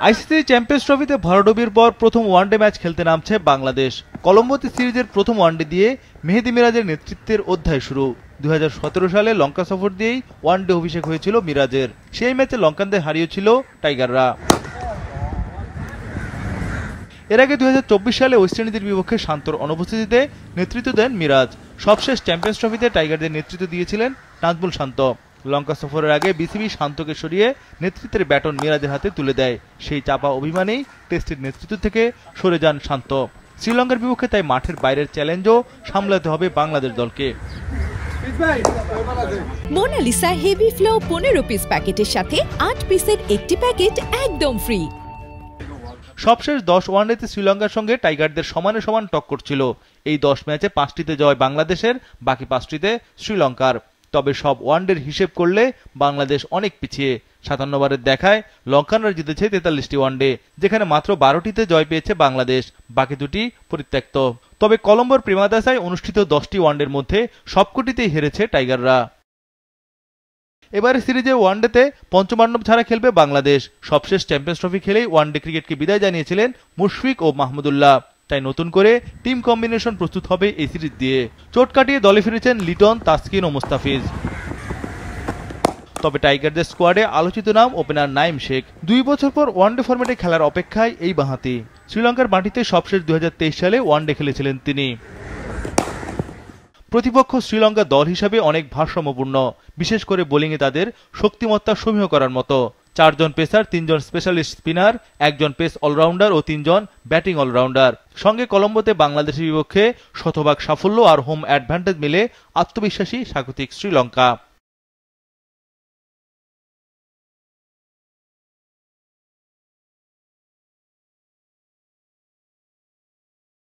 ICC champions ট্রফিতে ভরাডুবির পর প্রথম ওয়ানডে ম্যাচ খেলতে নামছে বাংলাদেশ। কলম্বোতে সিরিজের প্রথম ওয়ানডে দিয়ে মেহেদী মিরাজের নেতৃত্বের অধ্যায় শুরু। 2017 সালে লঙ্কা সফর দিয়েই ওয়ানডে অভিষেক হয়েছিল মিরাজের। সেই ম্যাচে লঙ্কানদের হারিয়েছিল টাইগাররা। এর আগে 2024 সালে ওয়েস্ট ইন্ডিজের বিপক্ষে শান্তর অনুপস্থিতিতে নেতৃত্ব দেন মিরাজ। সবশেষ চ্যাম্পিয়ন্স ট্রফিতে টাইগারদের নেতৃত্ব দিয়েছিলেন নাজমুল শান্ত। লঙ্কা সফরের আগে বিসিবি শান্তকে সরিয়ে নেতৃত্বের ব্যাটন মিরাজের হাতে তুলে দেয়। সেই চাপা অভিমানেই টেস্টের নেতৃত্ব থেকে সরে যান শান্ত। শ্রীলঙ্কার বিপক্ষে তাই মাঠের বাইরের চ্যালেঞ্জও সামলাতে হবে বাংলাদেশ দলকে। মোনালিসা হেভি ফ্লো 15 পিস প্যাকেটের সাথে 8 পিসের একটি প্যাকেট একদম ফ্রি। সবশেষ 10 ওয়ানডেতে শ্রীলঙ্কার সঙ্গে টাইগারদের সমানে সমান টক্কর ছিল। এই 10 ম্যাচে 5টিতে জয় বাংলাদেশের, বাকি 5টিতে শ্রীলঙ্কার। তবে সব ওয়ানডের হিসেব করলে বাংলাদেশ অনেক পিছিয়ে। 57 বারের দেখায় লঙ্কানরা জিতেছে 43টি ওয়ানডে, যেখানে মাত্র 12টিতে জয় পেয়েছে বাংলাদেশ, বাকি দুটি পরিত্যক্ত। তবে কলম্বোর প্রেমাদাসায় অনুষ্ঠিত 10টি ওয়ানডের মধ্যে সবকটিতেই হেরেছে টাইগাররা। এবারে সিরিজে ওয়ানডেতে পঞ্চমান্নব ছাড়া খেলবে বাংলাদেশ। সবশেষ চ্যাম্পিয়ন্স ট্রফি খেলেই ওয়ানডে ক্রিকেটকে বিদায় জানিয়েছিলেন মুশফিক ও মাহমুদুল্লাহ। তাই নতুন করে টিম কম্বিনেশন প্রস্তুত হবে এই সিরিজ দিয়ে। চোট কাটিয়ে দলে ফিরেছেন লিটন, তাসকিন ও মুস্তাফিজ। তবে টাইগারদের স্কোয়াডে আলোচিত নাম ওপেনার নাইম শেখ। 2 বছর পর ওয়ানডে ফরম্যাটে খেলার অপেক্ষায় এই বাঁহাতি। শ্রীলঙ্কার মাটিতে সবশেষ 2023 সালে ওয়ানডে খেলেছিলেন তিনি। প্রতিপক্ষ শ্রীলঙ্কা দল হিসাবে অনেক ভারসাম্যপূর্ণ, বিশেষ করে বোলিংয়ে তাদের শক্তিমত্তা সমীহ করার মতো। 4 জন পেসার, 3 জন স্পেশালিস্ট স্পিনার, 1 জন পেস অলরাউন্ডার ও 3 জন ব্যাটিং অলরাউন্ডার। সঙ্গে কলম্বোতে বাংলাদেশের বিপক্ষে শতভাগ সাফল্য আর হোম অ্যাডভান্টেজ মিলে আত্মবিশ্বাসী স্বাগতিক শ্রীলঙ্কা।